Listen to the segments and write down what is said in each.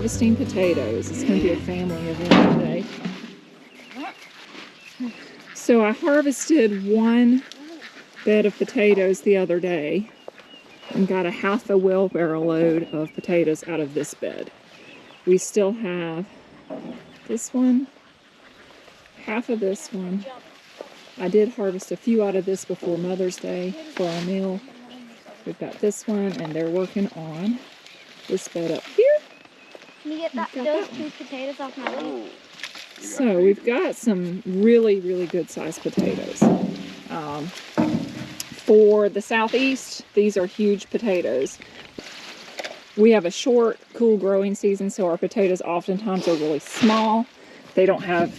harvesting potatoes. It's going to be a family event today. So I harvested one bed of potatoes the other day and got a half a wheelbarrow load of potatoes out of this bed. We still have this one, half of this one. I did harvest a few out of this before Mother's Day for our meal. We've got this one, and they're working on this bed up here. Can you get those two potatoes off my plate? So we've got some really, really good sized potatoes. For the southeast, these are huge potatoes. We have a short, cool growing season, so our potatoes oftentimes are really small. They don't have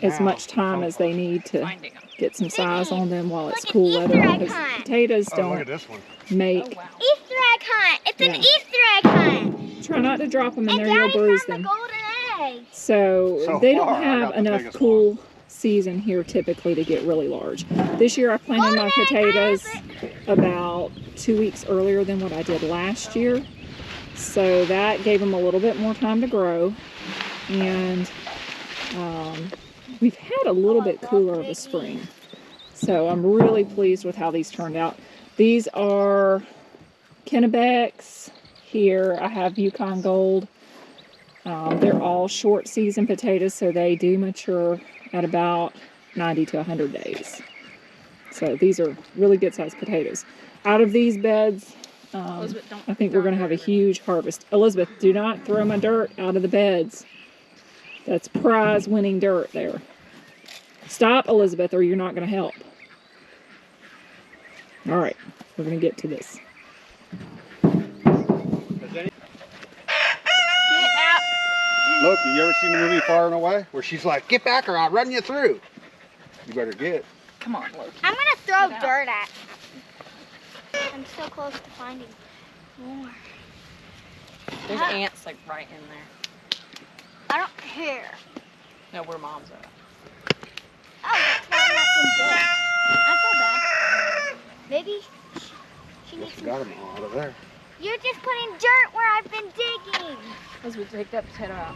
as much time as they need to get some size on them while it's cool weather, because potatoes don't make... Easter egg hunt! It's an Easter egg hunt! Try not to drop them in there, you'll bruise them. Golden egg. So they don't have enough cool season here typically to get really large. This year I planted my potatoes about 2 weeks earlier than what I did last year. So that gave them a little bit more time to grow. And we've had a little bit cooler of a spring. So I'm really pleased with how these turned out. These are Kennebecks. Here I have Yukon Gold. They're all short season potatoes, so they do mature at about 90 to 100 days. So these are really good sized potatoes. Out of these beds, I think we're going to have a huge harvest. Elizabeth, do not throw my dirt out of the beds. That's prize winning dirt there. Stop, Elizabeth, or you're not going to help. All right, we're going to get to this. Look, you ever seen the movie Far and Away? Where she's like, get back or I'll run you through. You better get. Come on, Loki. I'm going to throw dirt at. I'm so close to finding more. There's ants like right in there. I don't care. No, where mom's at. Oh, that's why I'm not in bed. I feel bad. Maybe she needs She got them all out of there. You're just putting dirt where I've been digging. As we take that potato out.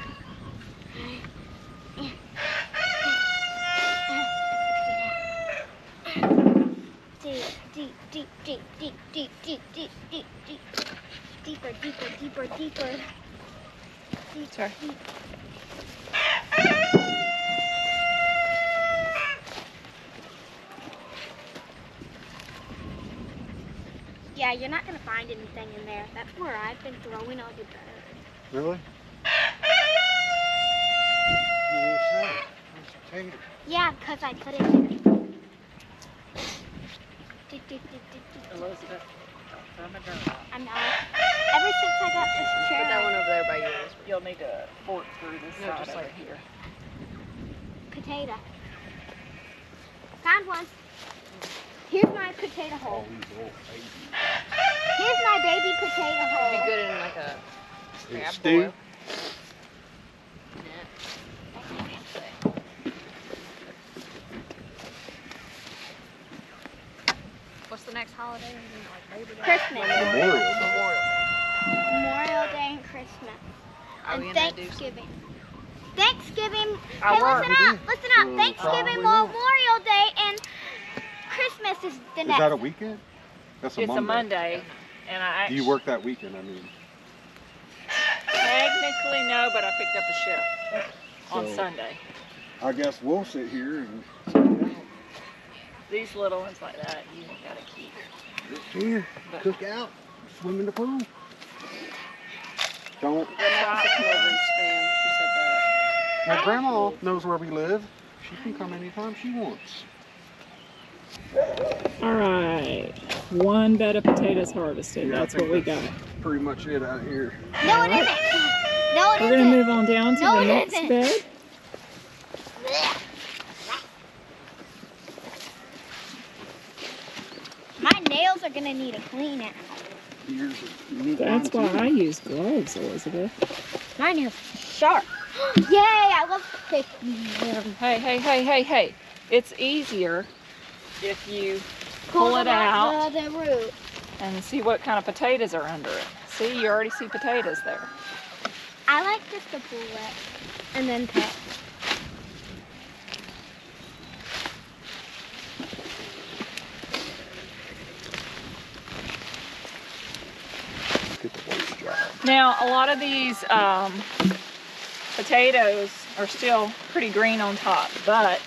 Deep, deep, deep, deep, deep, deep, deep, deep, deep, deep. Deeper, deeper, deeper, deeper. Sorry. Deep. Yeah, you're not gonna find anything in there. That's where I've been throwing all the dirt. Really? Yeah, because I put it there. Elizabeth, throw my dirt out. I'm not. Ever since I got this chair. Put that one over there by yours. You'll need to fork through this No, side just like here. Potato. Found one. Here's my potato hole. Here's my baby potato hole. Be good in like a stew? boil. What's the next holiday? Like Labor Day? Christmas. Memorial Day. Memorial Day and Christmas. Are we And gonna do Thanksgiving. Thanksgiving. I Hey, were. listen up. Thanksgiving, Memorial Day, and Christmas is the next. Is that a weekend? That's a It's Monday. a Monday, and I Do you work that weekend? I mean. technically no, but I picked up a shift on So- Sunday. I guess we'll sit here and check it out. These little ones like that, you gotta keep. Here, cook out, swim in the pool. Don't. Grandma come over and spam. She said that. My grandma knows where we live. She can come anytime she wants. All right, one bed of potatoes harvested. Yeah, I That's think what we got. Pretty much it out here. No, it isn't. No, it We're gonna isn't. move on down to No, the it next isn't. bed. My nails are gonna need a clean out. Here's a neat That's one, why too. I use gloves, Elizabeth. My nails are sharp. Yay! I love picking them. Hey. It's easier if you pull it out The root. and see what kind of potatoes are under it. See, you already see potatoes there. I like just to pull it and then pet. Get the worst job. Now, a lot of these potatoes are still pretty green on top, but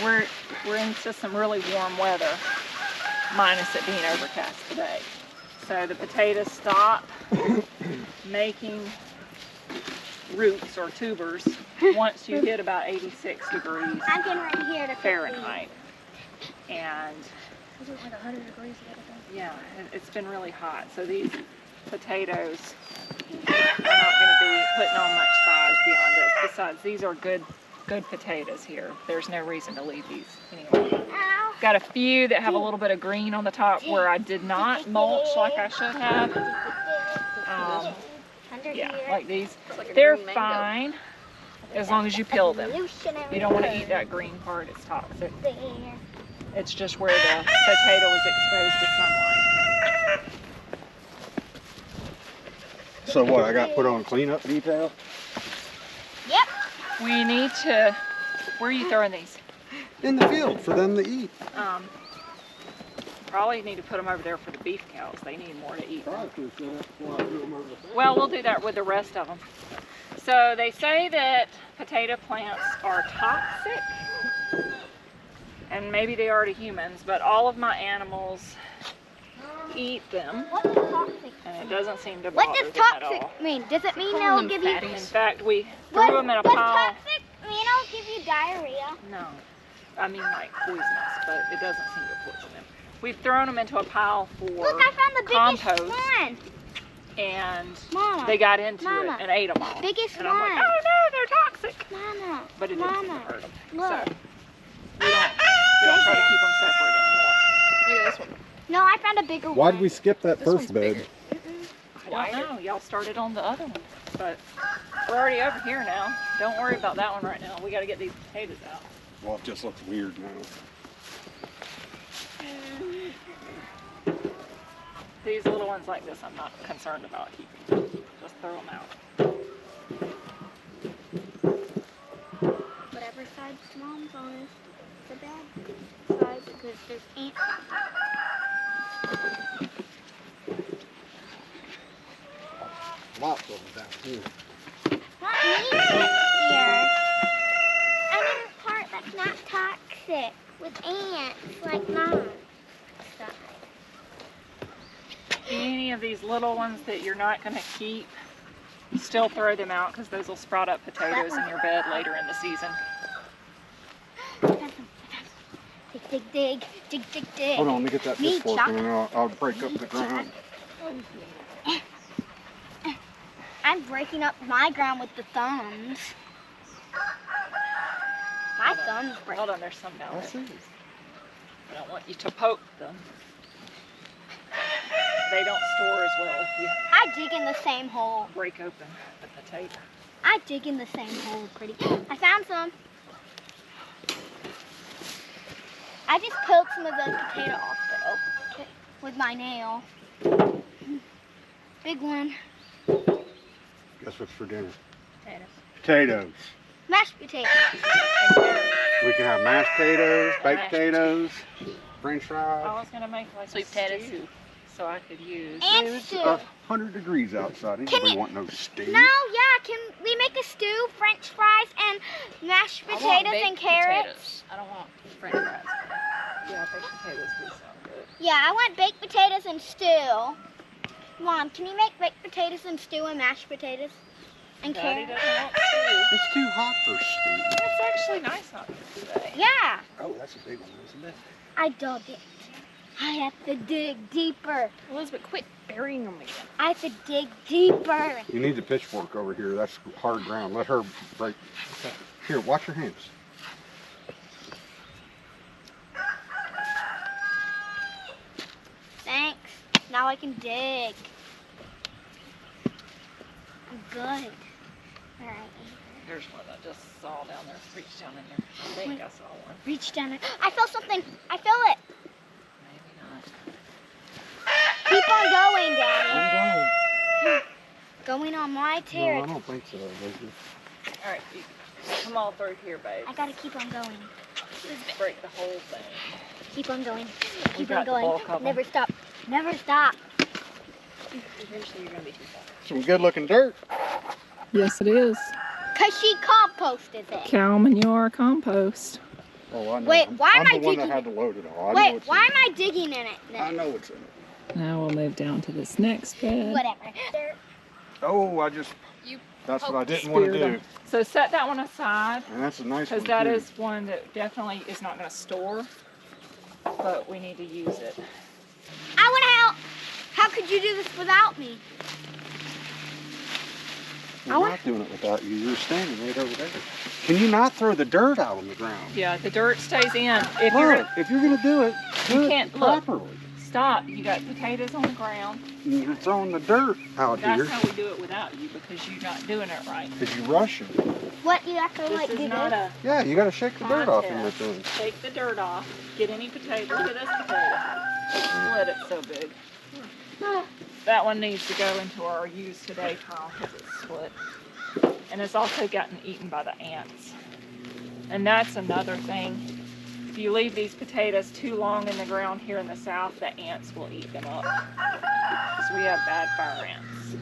we're into some really warm weather, minus it being overcast today. So the potatoes stop making roots or tubers once you hit about 86 degrees I'm getting right here to Fahrenheit. And Was it like 100 degrees the other day? yeah, it's been really hot. So these potatoes are not going to be putting on much size beyond this. Besides, these are good potatoes here. There's no reason to leave these anyway. Ow. Got a few that have a little bit of green on the top where I did not mulch like I should have. Yeah, like these. Like a They're green mango. fine as long as you peel them. You don't want to eat that green part, it's toxic. It's just where the potato is exposed to sunlight. So what, I got put on cleanup detail? Yep. We need to, where are you throwing these? In the field for them to eat. Probably need to put them over there for the beef cows. They need more to eat. Well, we'll do that with the rest of them. So they say that potato plants are toxic, and maybe they are to humans, but all of my animals eat them, What does toxic? and it doesn't seem to What bother does them at all. toxic mean? Does it mean Calling they'll them give you? In fatties. fact, we threw them in a Does pile. toxic mean it'll give you diarrhea? No, I mean like poisonous, but it doesn't seem to poison them. We've thrown them into a pile for Look, I found the biggest compost, one. and Mama. they got into Mama. it and ate them all. Biggest and I'm like, one. oh no, they're toxic. Mama. But it didn't seem to Mama. hurt them. Look. So we don't try to keep them separate anymore. Look at this one. No, I found a bigger one. Why did we skip that This one's first bed? bigger. I don't know. Y'all started on the other one, but we're already over here now. Don't worry about that one right now. We got to get these potatoes out. Well, it just looks weird now. These little ones like this, I'm not concerned about keeping. Just throw them out. Whatever side mom's on is the bad side because there's ants. Lots of them down here. Not me here. I need a part that's not toxic with ants like mine. Stop. Any of these little ones that you're not going to keep, still throw them out because those will sprout up potatoes in your bed later in the season. Dig, dig, dig, dig, dig, dig. Hold on, let me get that Me, pitchfork Chuck. and then I'll break up the ground. I'm breaking up my ground with the thumbs. My thumbs break. Hold on, there's some down I there. see. I don't want you to poke them. They don't store as well if you I dig in the same hole. break open the potato. I dig in the same hole pretty good. I found some. I just peeled some of the potato off though with my nail. Big one. Guess what's for dinner? Potatoes. Potatoes. Mashed potatoes. We can have mashed potatoes, baked Mashed. potatoes, French I fries. was gonna make like Sweet a potatoes. stew, so I could use. And stew. 100 degrees outside. Can Anybody you- want no stew? No, yeah, can we make a stew, French fries, and mashed I want potatoes baked and carrots? potatoes. I don't want French fries. Yeah, baked potatoes do sound good. Yeah, I want baked potatoes and stew. Mom, can you make baked potatoes and stew and mashed potatoes? And Daddy carrots? doesn't want stew. It's too hot for stew. That's actually nice on you today. Yeah, Oh, that's a big one, isn't it? I dug it. I have to dig deeper. Elizabeth, quit burying them again. I have to dig deeper. You need the pitchfork over here. That's hard ground. Let her break. Here, watch your hands. Thanks. Now I can dig. I'm good. All right. There's one I just saw down there. Reach down in there. I think I saw one. Reach down. I feel something. I feel it. Maybe not. Keep on going, Daddy. I'm going. Going on my No, I territory. don't think so, Lacey. All right, you come all through here, babe. I gotta keep on going. Break the whole thing. Keep on going. We Keep got on the going. bulk of 'em. Never stop. Never stop. Eventually, you're gonna be too far. Some good looking dirt. Yes, it is. Cause she composted it. Cow manure compost. Oh, I know. Wait, why am I I'm the one that digging had to load it all. I know Wait, it's why in am I digging in it it. I then? know it's in it. Now we'll move down to this next bed. Whatever. Oh, I just. You That's what I didn't want to Speared do. 'em. So set that one aside, And that's a nice one. because that too. is one that definitely is not going to store, but we need to use it. I want to help. How could you do this without me? We're not doing it without you. You're standing right over there. Can you not throw the dirt out on the ground? Yeah, the dirt stays in. If you're Look, gonna, if you're going to do it, do You it can't- look. properly. stop. You got potatoes on the ground. And you're throwing the dirt out That's here how we do it without you, because you're not doing it right. because you rush it. What, you have to This like is do not this? a Yeah, you got to shake the dirt off in contest. between. Take the dirt off. Get any potato. Look at this potato. Split it so big. That one needs to go into our use today pile because it's split. And it's also gotten eaten by the ants. And that's another thing. If you leave these potatoes too long in the ground here in the south, the ants will eat them up. Because we have bad fire ants.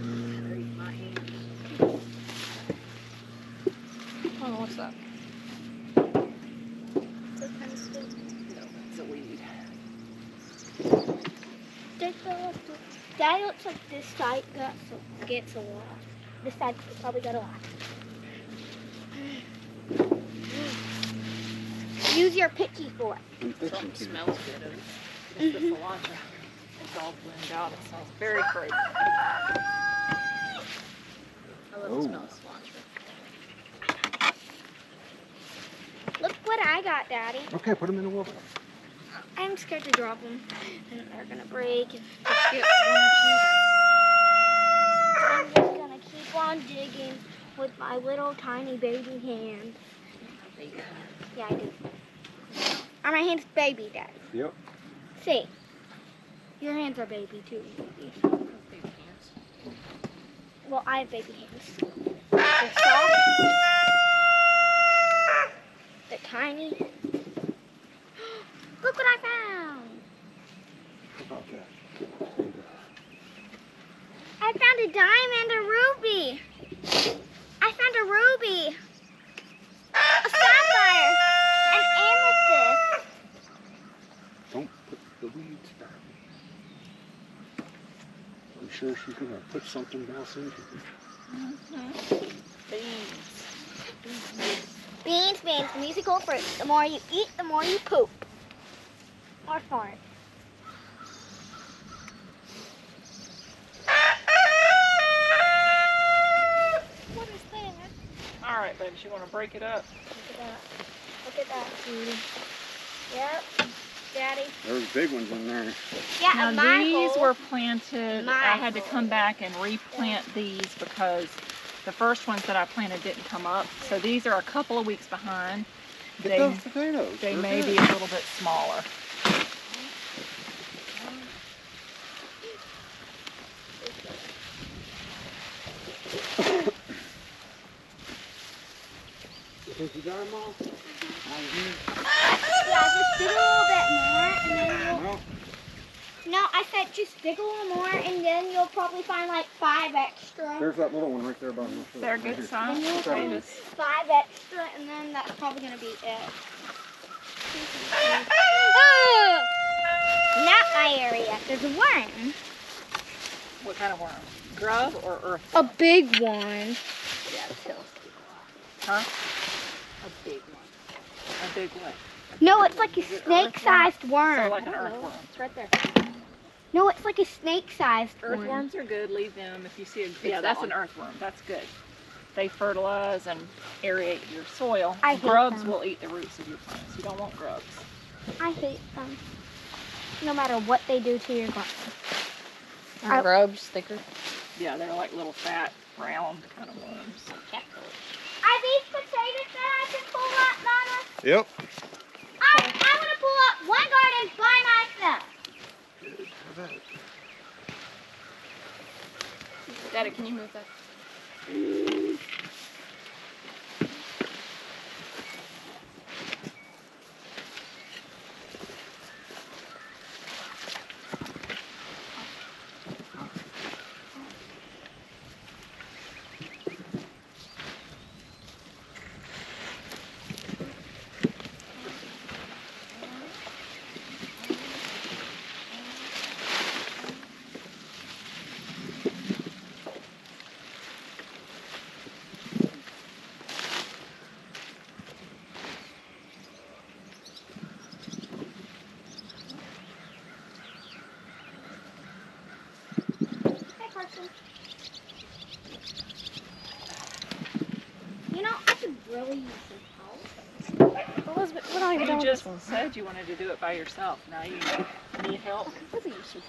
Oh, what's that? It's a weed. Daddy looks like this side gets a lot. This side probably got a lot. Use your pitchy fork. I'm fixing Something to. smells good. It's the cilantro. It's all blended out. It smells very fragrant. I love Oh. the smell of cilantro. Look what I got, Daddy. Okay, put them in the wheelbarrow. I'm scared to drop them. And they're gonna break. Just get one or two. I'm just gonna keep on digging with my little tiny baby hand. Baby. Yeah, I do. Are my hands baby, Dad? Yep. See. Your hands are baby too. Baby hands. Well, I have baby hands. They're soft. They're tiny. Look what I found. How about that? I found a diamond, a ruby. I found a ruby. A sapphire. An amethyst. Don't put the weeds back. I'm sure she's going to put something else in here. Beans. Beans, musical fruit. The more you eat, the more you poop. Or fart. What is that? All right, baby. You want to break it up? Look at that. Look at that, sweetie. Yep. Daddy. There's big ones in there. Yeah, Now and my these hole- were planted. My I had to hole. come back and replant these because the first ones that I planted didn't come up. So these are a couple of weeks behind. Get those potatoes. They They're may good. be a little bit smaller. You think you got them all? Yeah, just dig a little bit more, and then No. No, I said just dig a little more, and then you'll probably find like 5 extra. There's that little one right there by my foot. They're Right good here. size And you'll find potatoes. 5 extra, and then that's probably gonna be it. Not my area. There's a worm. What kind of worm? Grub or earth? A big one. Yeah, huh? A big one. A big one. No, it's like a Is it snake-sized So worm. like an earthworm. It's right there. No, it's like a snake-sized one. Earthworms are good. Leave them if you see a. that Yeah, that's one. an earthworm. That's good. They fertilize and aerate your soil. I hate Grubs them. will eat the roots of your plants. You don't want grubs. I hate them. No matter what they do to your garden. Are grubs thicker? Yeah, they're like little fat, round kind of worms. Are these potatoes that I can pull up, Mama? Yep. I want to pull up one garden by myself. Daddy, can you move that? Hey, Carson. You know, I could really use some help. Elizabeth, we're not even done You with just this one. said you wanted to do it by yourself. Now you need help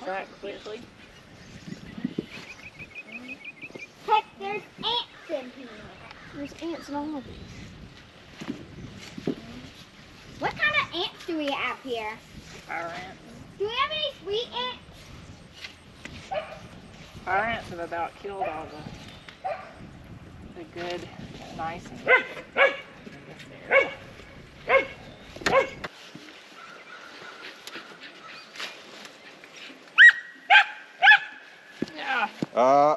that quickly. Heck, there's ants in here. There's ants in all of these. What kind of ants do we have here? Fire ants. Do we have any sweet ants? Fire ants have about killed all the good, nice ants. Yeah,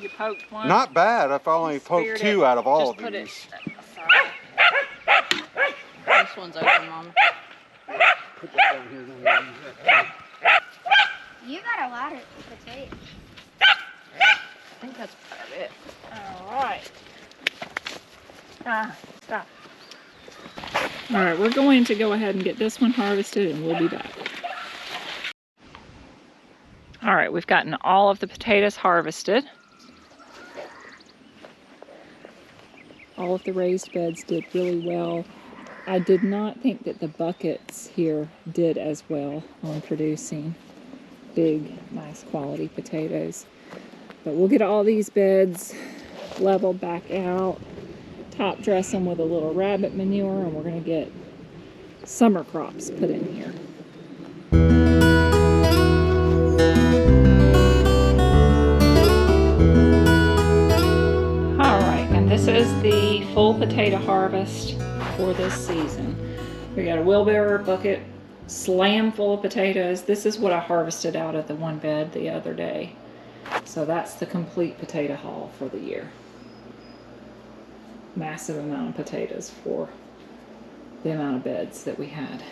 you poked one. Not bad. I've only Speared poked it. 2 out of all Just of put it these. aside. This one's open, Mom. Put that down here, then we'll use that too. You got a lot of potatoes. I think that's part of it. All right. Stop. All right, we're going to go ahead and get this one harvested and we'll be back. All right, we've gotten all of the potatoes harvested. All of the raised beds did really well. I did not think that the buckets here did as well on producing big, nice quality potatoes. But we'll get all these beds leveled back out, top dress them with a little rabbit manure, and we're going to get summer crops put in here. All right, and this is the full potato harvest for this season. We got a wheelbarrow bucket slam full of potatoes. This is what I harvested out of the one bed the other day. So that's the complete potato haul for the year. Massive amount of potatoes for the amount of beds that we had.